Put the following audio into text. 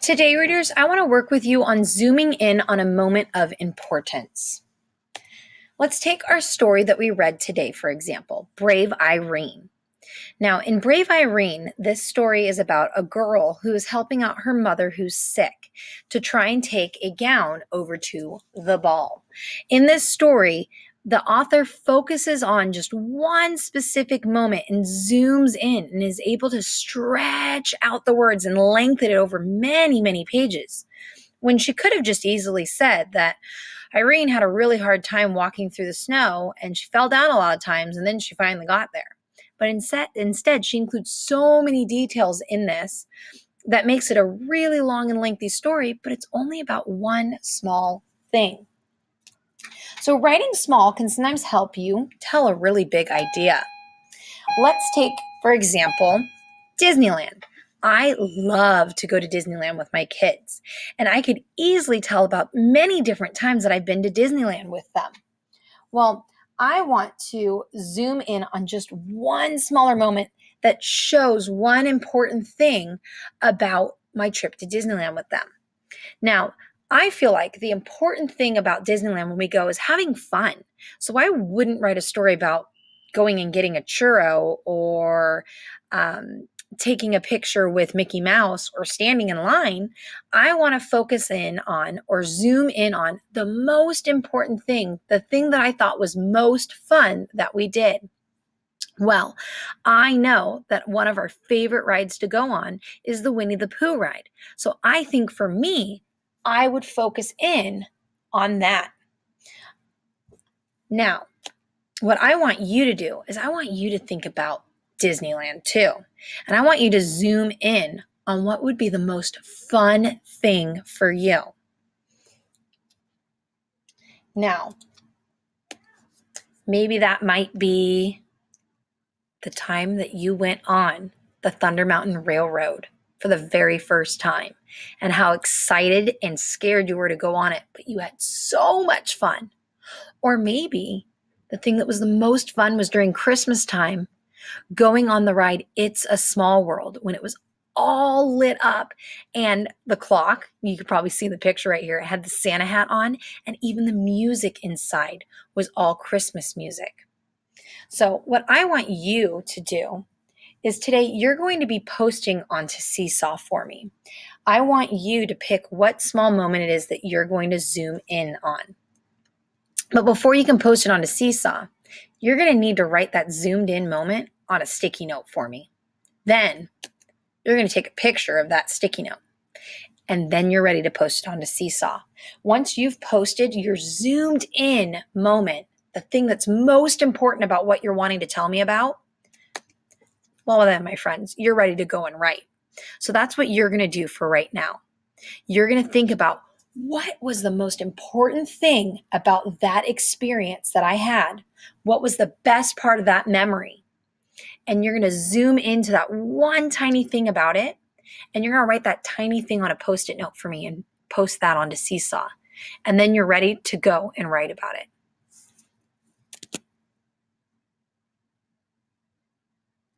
Today, readers, I want to work with you on zooming in on a moment of importance. Let's take our story that we read today, for example, Brave Irene. Now, in Brave Irene, this story is about a girl who is helping out her mother who's sick to try and take a gown over to the ball. In this story, the author focuses on just one specific moment and zooms in and is able to stretch out the words and lengthen it over many, many pages, when she could have just easily said that Irene had a really hard time walking through the snow and she fell down a lot of times and then she finally got there. But instead, she includes so many details in this that makes it a really long and lengthy story, but it's only about one small thing. So writing small can sometimes help you tell a really big idea. Let's take, for example, Disneyland. I love to go to Disneyland with my kids, and I could easily tell about many different times that I've been to Disneyland with them. Well, I want to zoom in on just one smaller moment that shows one important thing about my trip to Disneyland with them. Now, I feel like the important thing about Disneyland when we go is having fun. So I wouldn't write a story about going and getting a churro or taking a picture with Mickey Mouse or standing in line. I want to focus in on or zoom in on the most important thing, the thing that I thought was most fun that we did. Well, I know that one of our favorite rides to go on is the Winnie the Pooh ride. So I think for me, I would focus in on that. Now, what I want you to do is I want you to think about Disneyland too. And I want you to zoom in on what would be the most fun thing for you. Now, maybe that might be the time that you went on the Thunder Mountain Railroad for the very first time and how excited and scared you were to go on it, but you had so much fun. Or maybe the thing that was the most fun was during Christmas time, going on the ride It's a Small World, when it was all lit up and the clock, you could probably see the picture right here, it had the Santa hat on, and even the music inside was all Christmas music. So what I want you to do is today you're going to be posting onto Seesaw for me. I want you to pick what small moment it is that you're going to zoom in on. But before you can post it onto Seesaw, you're going to need to write that zoomed in moment on a sticky note for me. Then you're going to take a picture of that sticky note, and then you're ready to post it onto Seesaw. Once you've posted your zoomed in moment, the thing that's most important about what you're wanting to tell me about, well then, my friends, you're ready to go and write. So that's what you're going to do for right now. You're going to think about what was the most important thing about that experience that I had? What was the best part of that memory? And you're going to zoom into that one tiny thing about it, and you're going to write that tiny thing on a Post-it note for me and post that onto Seesaw. And then you're ready to go and write about it.